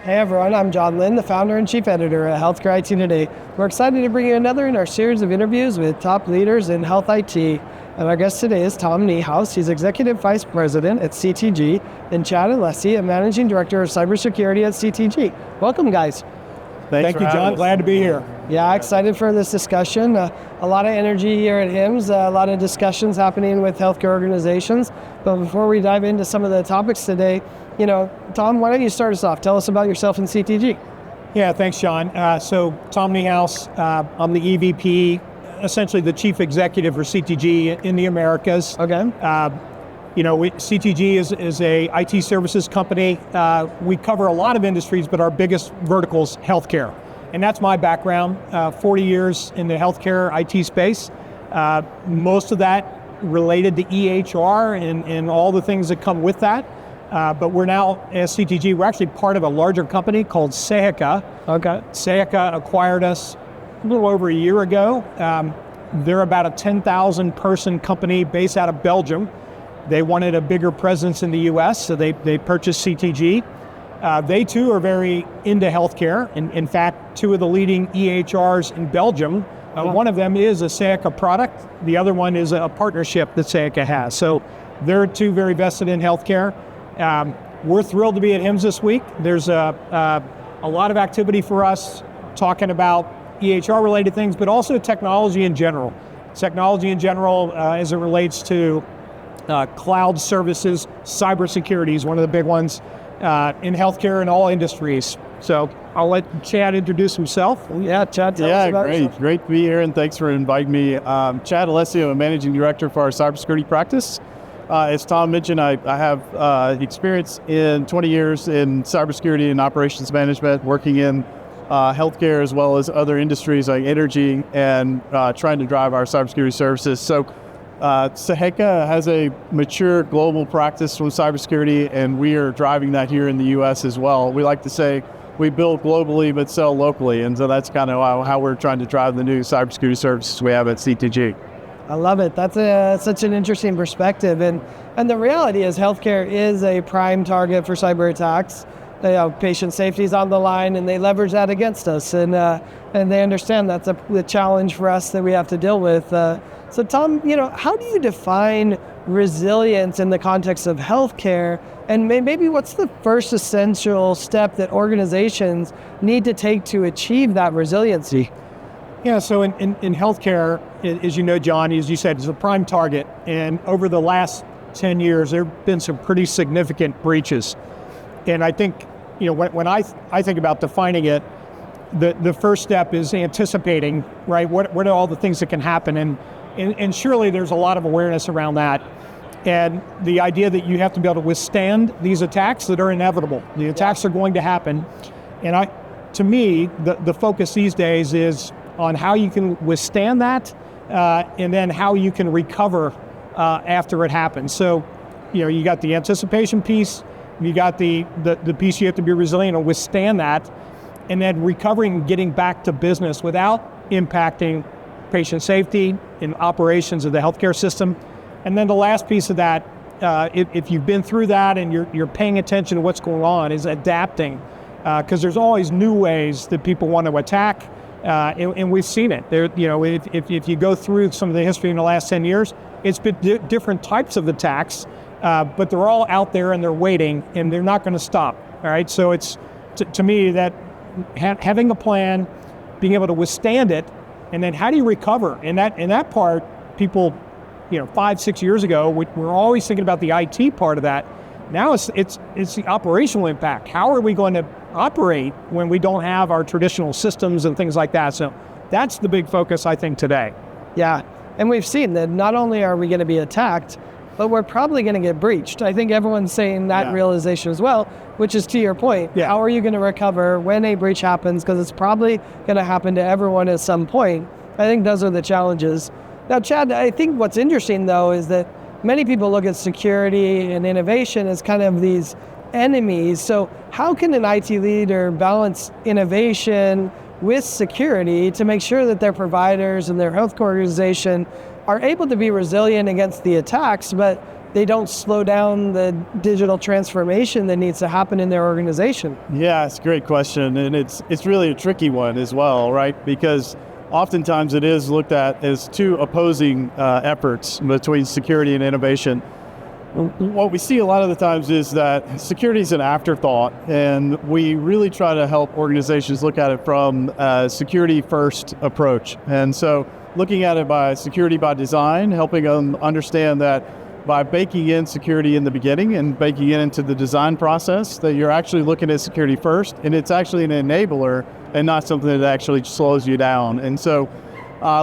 Hey everyone, I'm John Lynn, the founder and chief editor at Healthcare IT Today. We're excited to bring you another in our series of interviews with top leaders in health IT. And our guest today is Tom Niehaus. He's Executive Vice President at CTG, and Chad Alessi, a Managing Director of Cybersecurity at CTG. Welcome, guys. Thank you, John. Glad to be here. Yeah, excited for this discussion. A lot of energy here at HIMSS, a lot of discussions happening with healthcare organizations. But before we dive into some of the topics today, Tom, why don't you start us off? Tell us about yourself and CTG. Yeah, thanks, John. So Tom Niehaus, I'm the EVP, essentially the Chief Executive for CTG in the Americas. Okay. CTG is a IT services company. We cover a lot of industries, but our biggest vertical is healthcare. And that's my background, 40 years in the healthcare IT space. Most of that related to EHR and all the things that come with that. But we're now, as CTG, we're actually part of a larger company called Seika. Okay. Seika acquired us a little over a year ago. They're about a 10,000 person company based out of Belgium. They wanted a bigger presence in the US, so they purchased CTG. They too are very into healthcare. In fact, two of the leading EHRs in Belgium, one of them is a Seika product. The other one is a partnership that Seika has. So they're two very vested in healthcare. We're thrilled to be at HIMSS this week. There's a lot of activity for us talking about EHR related things, but also technology in general. Technology in general as it relates to cloud services. Cybersecurity is one of the big ones in healthcare and all industries. So I'll let Chad introduce himself. Yeah, Chad, tell us about yourself. Great to be here, and thanks for inviting me. Chad Alessi, I'm a Managing Director for our cybersecurity practice. As Tom mentioned, I have experience in 20 years in cybersecurity and operations management, working in healthcare as well as other industries like energy, and trying to drive our cybersecurity services. So Seika has a mature global practice from cybersecurity, and we are driving that here in the US as well. We like to say we build globally but sell locally, and so that's kind of how we're trying to drive the new cybersecurity services we have at CTG. I love it. That's such an interesting perspective. And the reality is healthcare is a prime target for cyber attacks. Patient safety is on the line, and they leverage that against us. And they understand that's the challenge for us that we have to deal with. So Tom, how do you define resilience in the context of healthcare? And maybe what's the first essential step that organizations need to take to achieve that resiliency? Yeah, so in healthcare, as you know, John, as you said, it's a prime target. And over the last 10 years, there have been some pretty significant breaches. And I think, when I think about defining it, the first step is anticipating, right? What are all the things that can happen? And surely there's a lot of awareness around that. And the idea that you have to be able to withstand these attacks that are inevitable. The attacks are going to happen. And to me, the focus these days is on how you can withstand that, and then how you can recover after it happens. So, you got the anticipation piece, you got the piece you have to be resilient and withstand that, and then recovering and getting back to business without impacting patient safety and operations of the healthcare system. And then the last piece of that, if you've been through that and you're paying attention to what's going on, is adapting, because there's always new ways that people want to attack. And we've seen it. There, if you go through some of the history in the last 10 years, it's been different types of attacks, but they're all out there and they're waiting, and they're not going to stop. All right. So it's to me that having a plan, being able to withstand it, and then how do you recover? And that part, people, 5-6 years ago, we're always thinking about the IT part of that. Now it's the operational impact. How are we going to operate when we don't have our traditional systems and things like that? So that's the big focus, I think, today. Yeah, and we've seen that not only are we going to be attacked, but we're probably going to get breached. I think everyone's saying that realization as well, which is to your point. Yeah. How are you going to recover when a breach happens? Because it's probably going to happen to everyone at some point. I think those are the challenges. Now, Chad, I think what's interesting, though, is that many people look at security and innovation as kind of these enemies. So how can an IT leader balance innovation with security to make sure that their providers and their healthcare organization are able to be resilient against the attacks, but they don't slow down the digital transformation that needs to happen in their organization? Yeah, it's a great question, and it's really a tricky one as well, right? Because oftentimes it is looked at as two opposing efforts between security and innovation. What we see a lot of the times is that security is an afterthought, and we really try to help organizations look at it from a security-first approach. And so looking at it by security by design, helping them understand that by baking in security in the beginning and baking it into the design process, that you're actually looking at security first, and it's actually an enabler and not something that actually slows you down. And so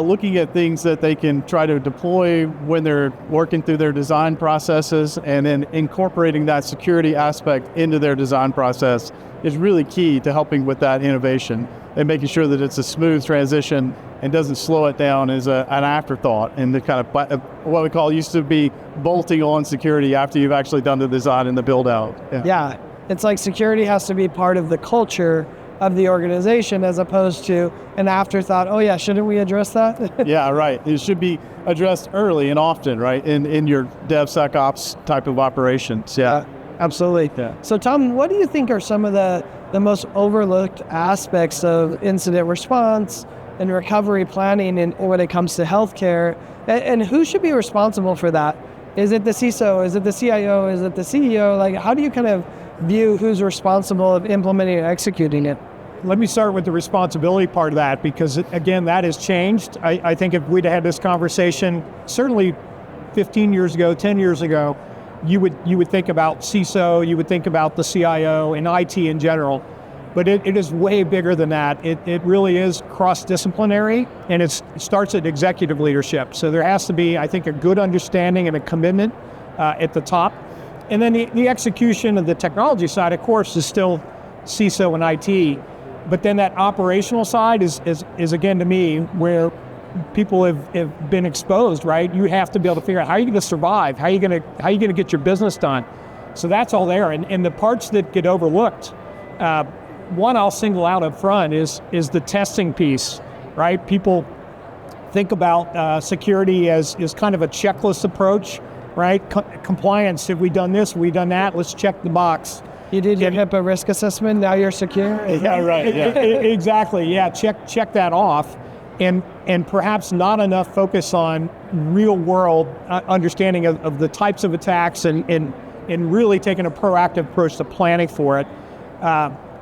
looking at things that they can try to deploy when they're working through their design processes, and then incorporating that security aspect into their design process is really key to helping with that innovation and making sure that it's a smooth transition and doesn't slow it down as an afterthought, and the kind of what we call used to be bolting on security after you've actually done the design and the build out. Yeah, it's like security has to be part of the culture of the organization as opposed to an afterthought. Oh yeah, shouldn't we address that? Yeah, right. It should be addressed early and often, right, in your DevSecOps type of operations. Yeah, absolutely. Yeah. So Tom, what do you think are some of the most overlooked aspects of incident response and recovery planning when it comes to healthcare? And who should be responsible for that? Is it the CISO? Is it the CIO? Is it the CEO? Like, how do you kind of view who's responsible of implementing and executing it? Let me start with the responsibility part of that, because again, that has changed. I think if we'd had this conversation, certainly 15 years ago, 10 years ago, you would think about CISO, you would think about the CIO and IT in general, but it is way bigger than that. It really is cross-disciplinary, and it starts at executive leadership. So there has to be, I think, a good understanding and a commitment at the top. And then the execution of the technology side, of course, is still CISO and IT. But then that operational side is again, to me, where people have been exposed, right? You have to be able to figure out how are you going to survive? How are you going to get your business done? So that's all there. And the parts that get overlooked, one I'll single out up front is the testing piece, right? People think about security as kind of a checklist approach, right? Compliance, have we done this, have we done that? Let's check the box. You did your HIPAA risk assessment, now you're secure? Yeah, right. Yeah. Exactly, yeah, check that off. And perhaps not enough focus on real world understanding of the types of attacks and really taking a proactive approach to planning for it.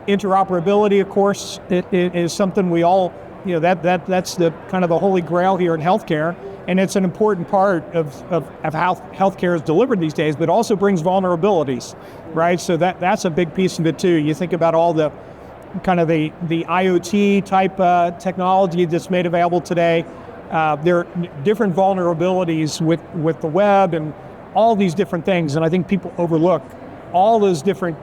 Interoperability, of course, it is something we all, that's the kind of the holy grail here in healthcare. And it's an important part of how healthcare is delivered these days, but also brings vulnerabilities, right? So that's a big piece of it too. You think about all the kind of the IoT type technology that's made available today. There are different vulnerabilities with the web and all these different things. And I think people overlook all those different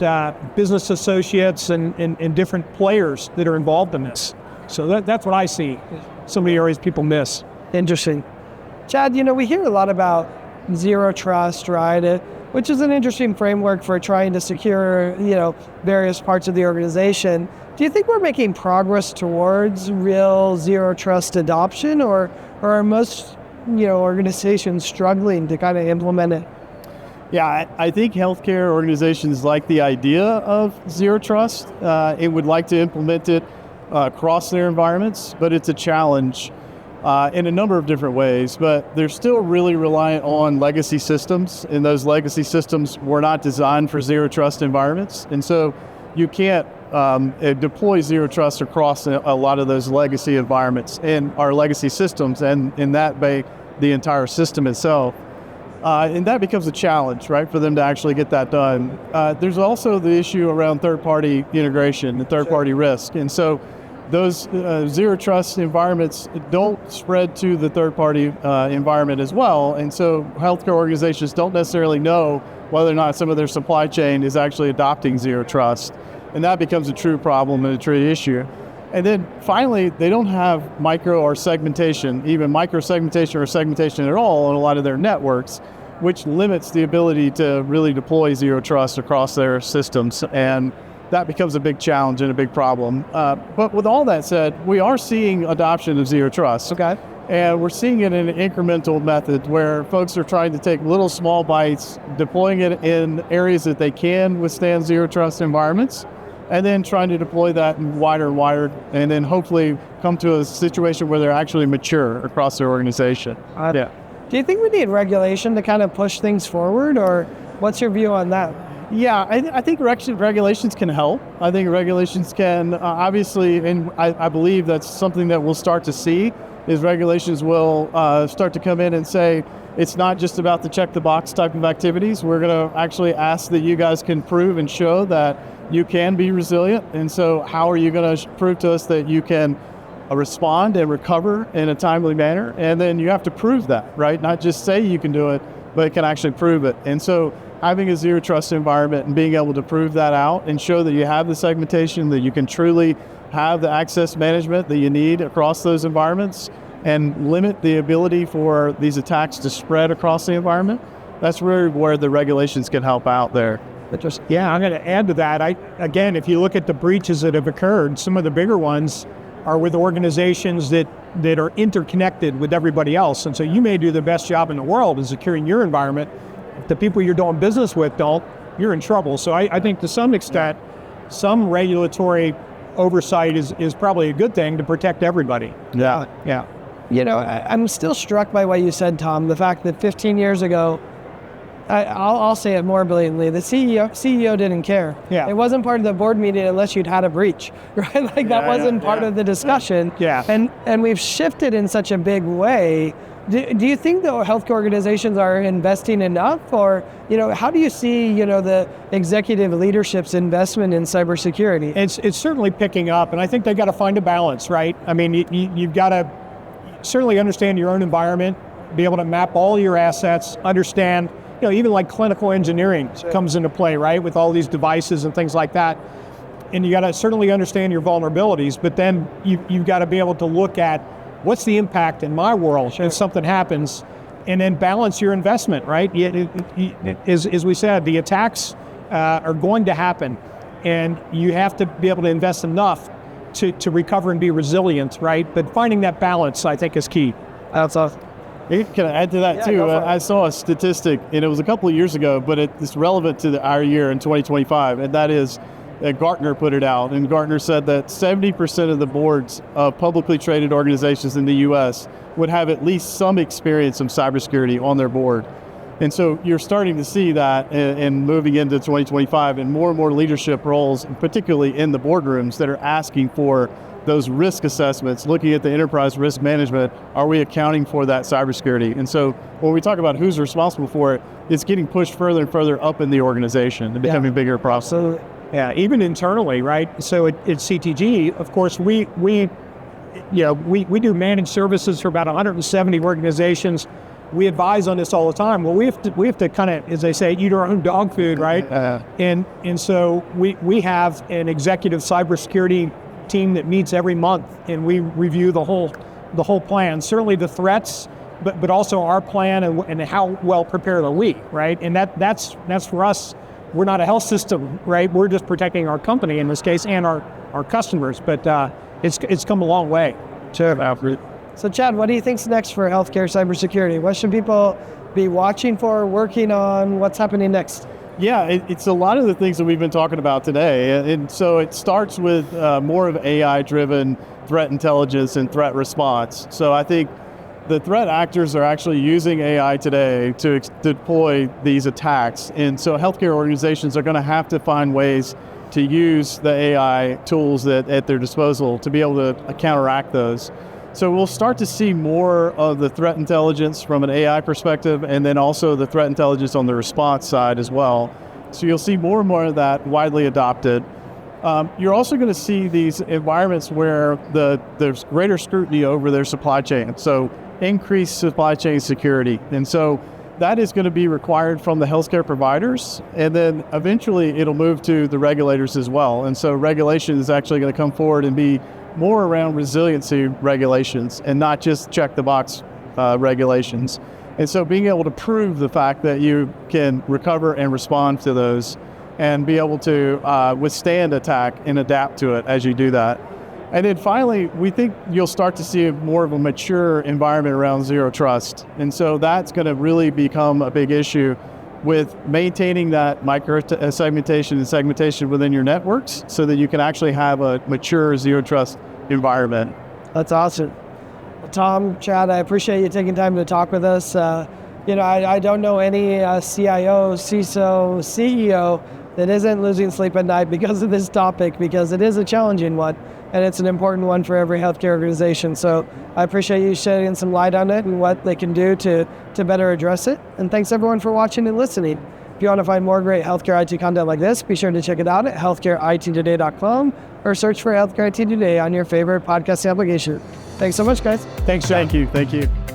business associates and different players that are involved in this. So that's what I see. Some of the areas people miss. Interesting. Chad, we hear a lot about zero trust, right? Which is an interesting framework for trying to secure, various parts of the organization. Do you think we're making progress towards real zero trust adoption, or are most, organizations struggling to kind of implement it? Yeah, I think healthcare organizations like the idea of zero trust. It would like to implement it across their environments, but it's a challenge in a number of different ways. But they're still really reliant on legacy systems, and those legacy systems were not designed for zero trust environments. And so you can't deploy zero trust across a lot of those legacy environments and our legacy systems, and in that way, the entire system itself. And that becomes a challenge, right, for them to actually get that done. There's also the issue around third-party integration and third-party risk. And so those zero trust environments don't spread to the third-party environment as well. And so healthcare organizations don't necessarily know whether or not some of their supply chain is actually adopting zero trust. And that becomes a true problem and a true issue. And then finally, they don't have micro or segmentation, even micro segmentation or segmentation at all on a lot of their networks, which limits the ability to really deploy zero trust across their systems. And that becomes a big challenge and a big problem. But with all that said, we are seeing adoption of zero trust. Okay. And we're seeing it in an incremental method where folks are trying to take little small bites, deploying it in areas that they can withstand zero trust environments, and then trying to deploy that in wider and wider, and then hopefully come to a situation where they're actually mature across their organization. Do you think we need regulation to kind of push things forward, or what's your view on that? Yeah, I think regulations can help. I think regulations can, obviously, and I believe that's something that we'll start to see, is regulations will start to come in and say, it's not just about the check the box type of activities. We're going to actually ask that you guys can prove and show that you can be resilient. And so how are you going to prove to us that you can respond and recover in a timely manner? And then you have to prove that, right? Not just say you can do it, but can actually prove it. And so having a zero trust environment and being able to prove that out and show that you have the segmentation, that you can truly have the access management that you need across those environments and limit the ability for these attacks to spread across the environment, that's really where the regulations can help out there. Yeah, I'm going to add to that. Again, if you look at the breaches that have occurred, some of the bigger ones are with organizations that are interconnected with everybody else. And so you may do the best job in the world in securing your environment. If the people you're doing business with don't, you're in trouble. So I think to some extent, some regulatory oversight is probably a good thing to protect everybody. Yeah. You know, I'm still struck by what you said, Tom, the fact that 15 years ago, I'll say it more blatantly, the CEO didn't care. Yeah. It wasn't part of the board meeting unless you'd had a breach, right? Like that wasn't part of the discussion. Yeah. And we've shifted in such a big way. Do you think the healthcare organizations are investing enough, or, you know, how do you see, you know, the executive leadership's investment in cybersecurity? It's certainly picking up, and I think they've got to find a balance, right? I mean, you've got to certainly understand your own environment, be able to map all your assets, understand, you know, even like clinical engineering comes into play, right? With all these devices and things like that. And you got to certainly understand your vulnerabilities, but then you've got to be able to look at what's the impact in my world if something happens, and then balance your investment, right? As we said, the attacks are going to happen, and you have to be able to invest enough to recover and be resilient, right? But finding that balance, I think, is key. That's awesome. Can I add to that too? I saw a statistic, and it was a couple of years ago, but it's relevant to our year in 2025, and that is Gartner put it out, and Gartner said that 70% of the boards of publicly traded organizations in the U.S. would have at least some experience of cybersecurity on their board. And so you're starting to see that and moving into 2025 and more leadership roles, particularly in the boardrooms, that are asking for those risk assessments, looking at the enterprise risk management. Are we accounting for that cybersecurity? And so when we talk about who's responsible for it, it's getting pushed further and further up in the organization and becoming a bigger problem. Yeah, even internally, right? So at CTG, of course, we do managed services for about 170 organizations. We advise on this all the time. Well, we have to kind of, as they say, eat our own dog food, right? And so we have an executive cybersecurity team that meets every month, and we review the whole plan. Certainly the threats, but also our plan and how well prepared are we, right? And that's for us. We're not a health system, right? We're just protecting our company in this case and our customers. But it's come a long way. Sure. So Chad, what do you think's next for healthcare cybersecurity? What should people be watching for, working on? What's happening next? Yeah, it's a lot of the things that we've been talking about today. And so it starts with more of AI-driven threat intelligence and threat response. So I think the threat actors are actually using AI today to deploy these attacks. And so healthcare organizations are going to have to find ways to use the AI tools that at their disposal to be able to counteract those. So we'll start to see more of the threat intelligence from an AI perspective, and then also the threat intelligence on the response side as well. So you'll see more and more of that widely adopted. You're also going to see these environments where there's greater scrutiny over their supply chain. So increased supply chain security. And so that is going to be required from the healthcare providers, and then eventually it'll move to the regulators as well. And so regulation is actually going to come forward and be more around resiliency regulations and not just check the box regulations. And so being able to prove the fact that you can recover and respond to those and be able to withstand attack and adapt to it as you do that. And then finally, we think you'll start to see more of a mature environment around zero trust. And so that's going to really become a big issue with maintaining that micro segmentation and segmentation within your networks so that you can actually have a mature zero trust environment. That's awesome. Tom, Chad, I appreciate you taking time to talk with us. I don't know any CIO, CISO, CEO that isn't losing sleep at night because of this topic, because it is a challenging one, and it's an important one for every healthcare organization. So I appreciate you shedding some light on it and what they can do to better address it. And thanks everyone for watching and listening. If you want to find more great healthcare IT content like this, be sure to check it out at healthcareittoday.com or search for Healthcare IT Today on your favorite podcast application. Thanks so much, guys. Thanks, John. Thank you.